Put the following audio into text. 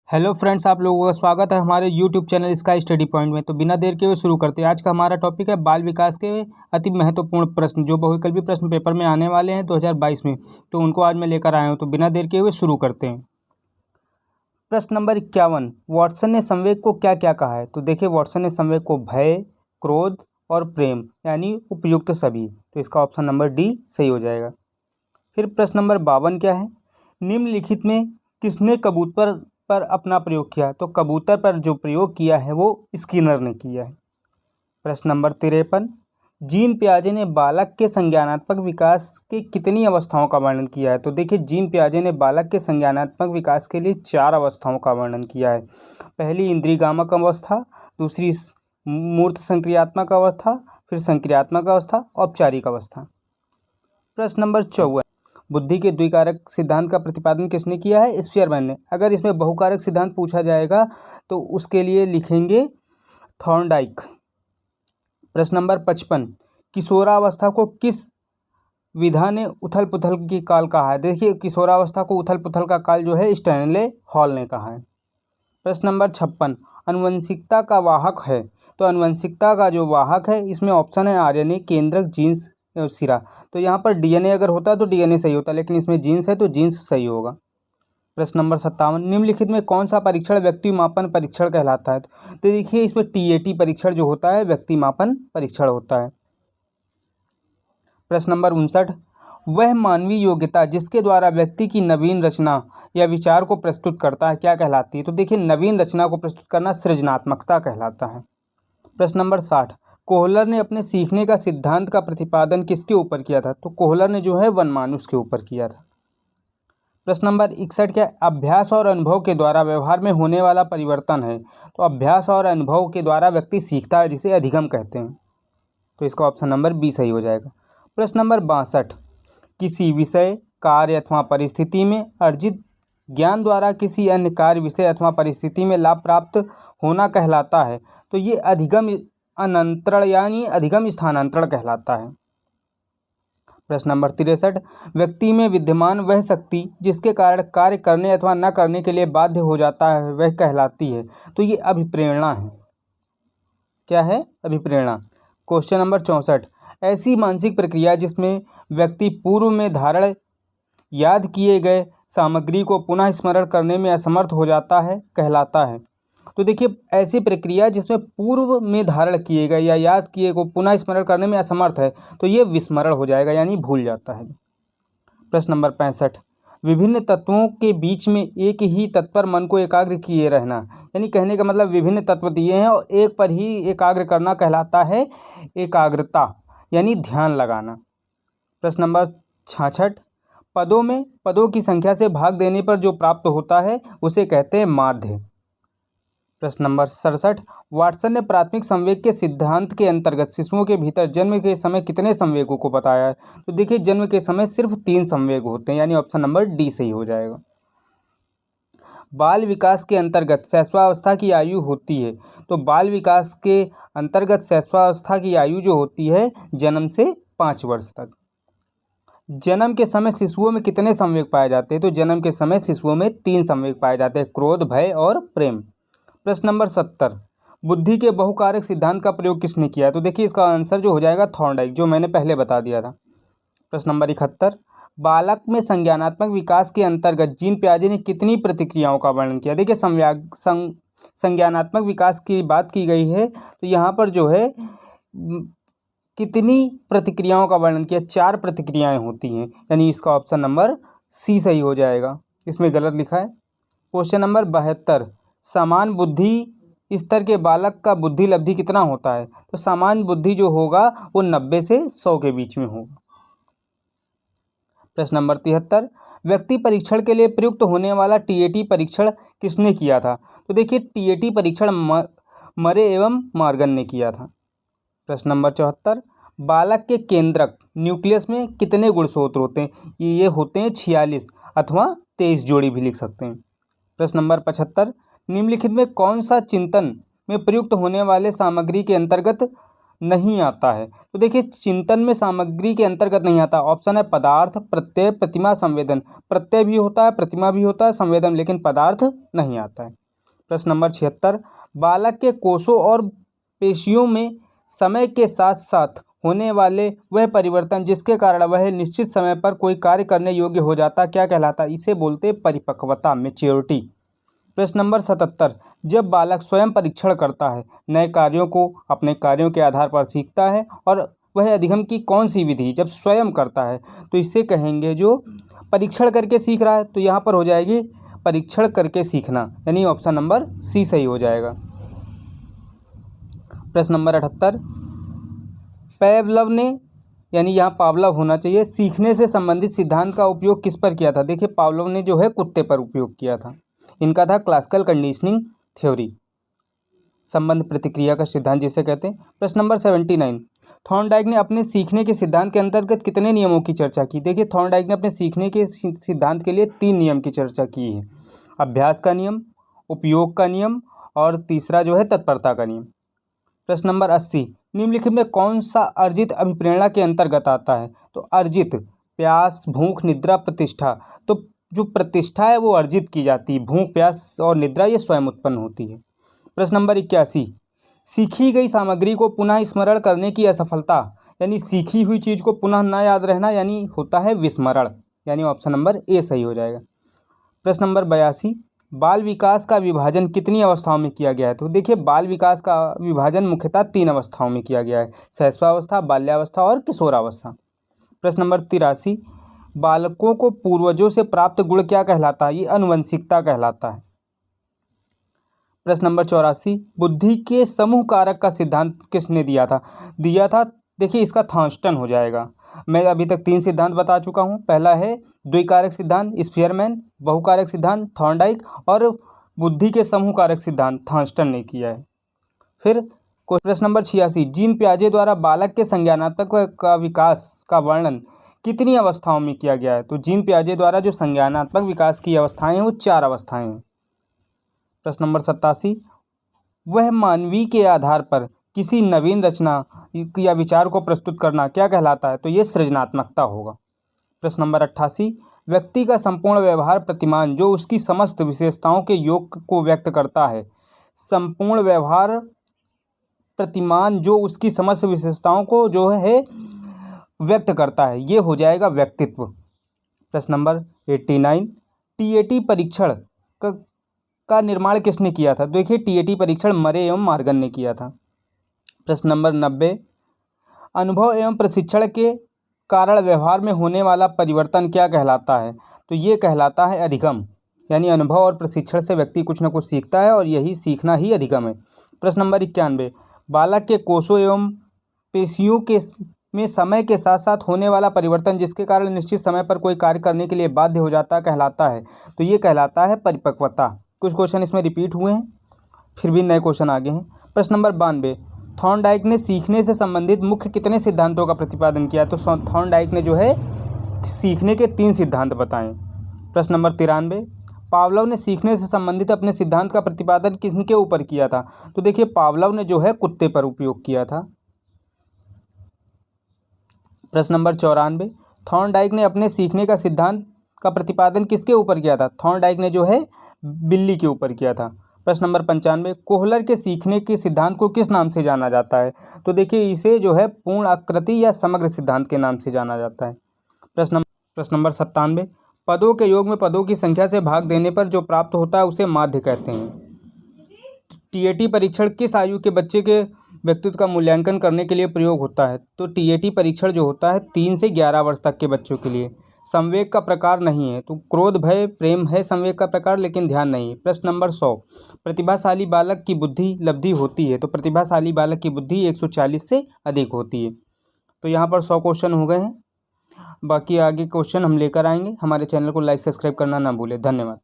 Hello friends, आप लोगों का स्वागत है हमारे YouTube channel sky study point में। तो बिना देर के हुए शुरू करते हैं। आज का हमारा टॉपिक है बाल विकास के अति महत्वपूर्ण प्रश्न जो बहुविकल्पी प्रश्न पेपर में आने वाले हैं 2022 में। तो उनको आज मैं लेकर आया हूं। तो बिना देर के हुए शुरू करते हैं। प्रश्न नंबर 51, वॉटसन ने संवेग को क्या क्या कहा है। तो देखिए, वॉटसन ने संवेग को भय, क्रोध और प्रेम यानी उपयुक्त सभी। तो इसका ऑप्शन नंबर डी सही हो जाएगा। फिर प्रश्न नंबर 52 क्या है, निम्नलिखित में किसने कबूतर पर अपना प्रयोग किया। तो कबूतर पर जो प्रयोग किया है वो स्किनर ने किया है। प्रश्न नंबर 53, जीन पियाजे ने बालक के संज्ञानात्मक विकास के कितनी अवस्थाओं का वर्णन किया है। तो देखिए, जीन पियाजे ने बालक के संज्ञानात्मक विकास के लिए 4 अवस्थाओं का वर्णन किया है। पहली इंद्रियगामक अवस्था, दूसरी मूर्त संक्रियात्मक अवस्था, फिर संक्रियात्मक अवस्था, औपचारिक अवस्था। प्रश्न नंबर 54, बुद्धि के द्विकारक सिद्धांत का प्रतिपादन किसने किया है। स्पियरमैन ने। अगर इसमें बहुकारक सिद्धांत पूछा जाएगा तो उसके लिए लिखेंगे थॉर्नडाइक। प्रश्न नंबर 55, किशोरावस्था को किस विधा ने उथल पुथल की काल कहा है। देखिए, किशोरावस्था को उथल पुथल का काल जो है स्टैनले हॉल ने कहा है। प्रश्न नंबर 56, अनुवंशिकता का वाहक है। तो अनुवंशिकता का जो वाहक है इसमें ऑप्शन है आरएनए, केंद्रक, जीन्स, सिरा। तो यहाँ पर डीएनए अगर होता तो डीएनए सही होता, लेकिन इसमें जीन्स है तो जीन्स सही होगा। प्रश्न नंबर 57, निम्नलिखित में कौन सा परीक्षण व्यक्ति मापन परीक्षण कहलाता है। तो देखिए, इसमें टीएटी परीक्षण जो होता है व्यक्ति मापन परीक्षण होता है। प्रश्न नंबर 59, वह मानवीय योग्यता जिसके द्वारा व्यक्ति की नवीन रचना या विचार को प्रस्तुत करता है क्या कहलाती है। तो देखिए, नवीन रचना को प्रस्तुत करना सृजनात्मकता कहलाता है। प्रश्न नंबर 60, कोहलर ने अपने सीखने का सिद्धांत का प्रतिपादन किसके ऊपर किया था। तो कोहलर ने जो है वनमानुष के ऊपर किया था। प्रश्न नंबर 61, क्या अभ्यास और अनुभव के द्वारा व्यवहार में होने वाला परिवर्तन है। तो अभ्यास और अनुभव के द्वारा व्यक्ति सीखता है, जिसे अधिगम कहते हैं। तो इसका ऑप्शन नंबर बी सही हो जाएगा। प्रश्न नंबर 62, किसी विषय, कार्य अथवा परिस्थिति में अर्जित ज्ञान द्वारा किसी अन्य कार्य, विषय अथवा परिस्थिति में लाभ प्राप्त होना कहलाता है। तो ये अधिगम अनंतरण यानी अधिगम स्थानांतरण कहलाता है। प्रश्न नंबर 63, व्यक्ति में विद्यमान वह शक्ति जिसके कारण कार्य करने अथवा न करने के लिए बाध्य हो जाता है वह कहलाती है। तो ये अभिप्रेरणा है। क्या है? अभिप्रेरणा। क्वेश्चन नंबर 64, ऐसी मानसिक प्रक्रिया जिसमें व्यक्ति पूर्व में धारण याद किए गए सामग्री को पुनः स्मरण करने में असमर्थ हो जाता है कहलाता है। तो देखिए, ऐसी प्रक्रिया जिसमें पूर्व में धारण किए गए या याद किए को पुनः स्मरण करने में असमर्थ है तो ये विस्मरण हो जाएगा यानी भूल जाता है। प्रश्न नंबर 65, विभिन्न तत्वों के बीच में एक ही तत्व पर मन को एकाग्र किए रहना, यानी कहने का मतलब विभिन्न तत्व दिए हैं और एक पर ही एकाग्र करना कहलाता है एकाग्रता यानी ध्यान लगाना। प्रश्न नंबर 66, पदों में पदों की संख्या से भाग देने पर जो प्राप्त होता है उसे कहते हैं माध्य। प्रश्न नंबर 67, वाटसन ने प्राथमिक संवेग के सिद्धांत के अंतर्गत शिशुओं के भीतर जन्म के समय कितने संवेगों को बताया है। तो देखिए, जन्म के समय सिर्फ 3 संवेग होते हैं यानी ऑप्शन नंबर डी सही हो जाएगा। बाल विकास के अंतर्गत शैशवावस्था की आयु होती है। तो बाल विकास के अंतर्गत शैशवावस्था की आयु जो होती है जन्म से 5 वर्ष तक। जन्म के समय शिशुओं में कितने संवेग पाए जाते हैं। तो जन्म के समय शिशुओं में 3 संवेग पाए जाते हैं, क्रोध, भय और प्रेम। प्रश्न नंबर 70, बुद्धि के बहुकारक सिद्धांत का प्रयोग किसने किया है। तो देखिए, इसका आंसर जो हो जाएगा थॉर्नडाइक, जो मैंने पहले बता दिया था। प्रश्न नंबर 71, बालक में संज्ञानात्मक विकास के अंतर्गत जीन पियाजे ने कितनी प्रतिक्रियाओं का वर्णन किया। देखिए, संज्ञानात्मक विकास की बात की गई है तो यहाँ पर जो है कितनी प्रतिक्रियाओं का वर्णन किया। 4 प्रतिक्रियाएं होती हैं यानी इसका ऑप्शन नंबर सी सही हो जाएगा। इसमें गलत लिखा है। क्वेश्चन नंबर 72, समान बुद्धि स्तर के बालक का बुद्धि लब्धि कितना होता है। तो सामान्य बुद्धि जो होगा वो 90 से 100 के बीच में होगा। प्रश्न नंबर 73, व्यक्ति परीक्षण के लिए प्रयुक्त होने वाला टीएटी परीक्षण किसने किया था। तो देखिए, टीएटी परीक्षण मरे एवं मॉर्गन ने किया था। प्रश्न नंबर 74, बालक के केंद्रक न्यूक्लियस में कितने गुणसूत्र होते हैं। ये होते हैं 46 अथवा 23 जोड़ी भी लिख सकते हैं। प्रश्न नंबर 75, निम्नलिखित में कौन सा चिंतन में प्रयुक्त होने वाले सामग्री के अंतर्गत नहीं आता है। तो देखिए चिंतन में सामग्री के अंतर्गत नहीं आता। ऑप्शन है पदार्थ, प्रत्यय, प्रतिमा, संवेदन। प्रत्यय भी होता है, प्रतिमा भी होता है, संवेदन, लेकिन पदार्थ नहीं आता है। प्रश्न नंबर 76, बालक के कोषों और पेशियों में समय के साथ साथ होने वाले वह परिवर्तन जिसके कारण वह निश्चित समय पर कोई कार्य करने योग्य हो जाता क्या कहलाता? इसे बोलते परिपक्वता, मैच्योरिटी। प्रश्न नंबर 77, जब बालक स्वयं परीक्षण करता है, नए कार्यों को अपने कार्यों के आधार पर सीखता है, और वह अधिगम की कौन सी विधि जब स्वयं करता है, तो इससे कहेंगे जो परीक्षण करके सीख रहा है, तो यहाँ पर हो जाएगी परीक्षण करके सीखना, यानी ऑप्शन नंबर सी सही हो जाएगा। प्रश्न नंबर 78, पेवलव ने, यानी यहाँ पावलव होना चाहिए, सीखने से संबंधित सिद्धांत का उपयोग किस पर किया था? देखिए पावलव ने जो है कुत्ते पर उपयोग किया था। इनका था क्लासिकल कंडीशनिंग थ्योरी, संबंध प्रतिक्रिया का सिद्धांत जिसे कहते हैं। प्रश्न नंबर 79, थॉर्नडाइक ने अपने सीखने के सिद्धांत के अंतर्गत कितने नियमों की चर्चा की? देखिए थॉर्नडाइक ने अपने सीखने के सिद्धांत के लिए 3 नियम की चर्चा की है। अभ्यास का नियम, उपयोग का नियम, और तीसरा जो है तत्परता का नियम। प्रश्न नंबर 80, निम्नलिखित में कौन सा अर्जित अभिप्रेरणा के अंतर्गत आता है? तो अर्जित प्यास, भूख, निद्रा, प्रतिष्ठा। तो जो प्रतिष्ठा है वो अर्जित की जाती है, भूख, प्यास और निद्रा ये स्वयं उत्पन्न होती है। प्रश्न नंबर 81, सीखी गई सामग्री को पुनः स्मरण करने की असफलता, यानी सीखी हुई चीज़ को पुनः न याद रहना, यानी होता है विस्मरण, यानी ऑप्शन नंबर ए सही हो जाएगा। प्रश्न नंबर 82, बाल विकास का विभाजन कितनी अवस्थाओं में किया गया है? तो देखिए बाल विकास का विभाजन मुख्यतः 3 अवस्थाओं में किया गया है, शैशवावस्था, बाल्यावस्था और किशोरावस्था। प्रश्न नंबर 83, बालकों को पूर्वजों से प्राप्त गुण क्या कहलाता है? ये आनुवंशिकता कहलाता है। प्रश्न नंबर 84, बुद्धि के समूह कारक का सिद्धांत किसने दिया था? देखिए इसका थॉर्स्टन हो जाएगा। मैं अभी तक 3 सिद्धांत बता चुका हूँ। पहला है द्विकारक सिद्धांत स्पीयरमैन, बहुकारक सिद्धांत थॉर्नडाइक, और बुद्धि के समूह कारक सिद्धांत थॉर्स्टन ने किया है। फिर प्रश्न नंबर 86, जीन पियाजे द्वारा बालक के संज्ञानात्मक का विकास का वर्णन कितनी अवस्थाओं में किया गया है? तो जीन पियाजे द्वारा जो संज्ञानात्मक विकास की अवस्थाएं हैं वो 4 अवस्थाएं हैं। प्रश्न नंबर 87, वह मानवीय के आधार पर किसी नवीन रचना या विचार को प्रस्तुत करना क्या कहलाता है? तो ये सृजनात्मकता होगा। प्रश्न नंबर 88, व्यक्ति का संपूर्ण व्यवहार प्रतिमान जो उसकी समस्त विशेषताओं के योग को व्यक्त करता है, संपूर्ण व्यवहार प्रतिमान जो उसकी समस्त विशेषताओं को जो है व्यक्त करता है, ये हो जाएगा व्यक्तित्व। प्रश्न नंबर 89, टीएटी परीक्षण का निर्माण किसने किया था? देखिए टीएटी परीक्षण मरे एवं मार्गन ने किया था। प्रश्न नंबर 90, अनुभव एवं प्रशिक्षण के कारण व्यवहार में होने वाला परिवर्तन क्या कहलाता है? तो ये कहलाता है अधिगम, यानी अनुभव और प्रशिक्षण से व्यक्ति कुछ न कुछ सीखता है और यही सीखना ही अधिगम है। प्रश्न नंबर 91, बालक के कोषों एवं पेशियों के में समय के साथ साथ होने वाला परिवर्तन जिसके कारण निश्चित समय पर कोई कार्य करने के लिए बाध्य हो जाता कहलाता है? तो ये कहलाता है परिपक्वता। कुछ क्वेश्चन इसमें रिपीट हुए हैं, फिर भी नए क्वेश्चन आगे हैं। प्रश्न नंबर 92, थॉर्नडाइक ने सीखने से संबंधित मुख्य कितने सिद्धांतों का प्रतिपादन किया? तो थॉर्नडाइक ने जो है सीखने के 3 सिद्धांत बताएं। प्रश्न नंबर 93, पावलव ने सीखने से संबंधित अपने सिद्धांत का प्रतिपादन किसके ऊपर किया था? तो देखिए पावलव ने जो है कुत्ते पर उपयोग किया था। प्रश्न नंबर 94, थॉर्नडाइक ने अपने सीखने का सिद्धांत का प्रतिपादन किसके ऊपर किया था? थॉर्नडाइक ने जो है बिल्ली के ऊपर किया था। प्रश्न नंबर 95, कोहलर के सीखने के सिद्धांत को किस नाम से जाना जाता है? तो देखिए इसे जो है पूर्ण आकृति या समग्र सिद्धांत के नाम से जाना जाता है। प्रश्न नंबर 97, पदों के योग में पदों की संख्या से भाग देने पर जो प्राप्त होता है उसे माध्य कहते हैं। टीएटी परीक्षण किस आयु के बच्चे के व्यक्तित्व का मूल्यांकन करने के लिए प्रयोग होता है? तो टीएटी परीक्षण जो होता है 3 से 11 वर्ष तक के बच्चों के लिए। संवेग का प्रकार नहीं है, तो क्रोध, भय, प्रेम है संवेग का प्रकार, लेकिन ध्यान नहीं। प्रश्न नंबर 100, प्रतिभाशाली बालक की बुद्धि लब्धि होती है, तो प्रतिभाशाली बालक की बुद्धि 140 से अधिक होती है। तो यहाँ पर 100 क्वेश्चन हो गए हैं, बाकी आगे क्वेश्चन हम लेकर आएंगे। हमारे चैनल को लाइक सब्सक्राइब करना ना भूलें। धन्यवाद।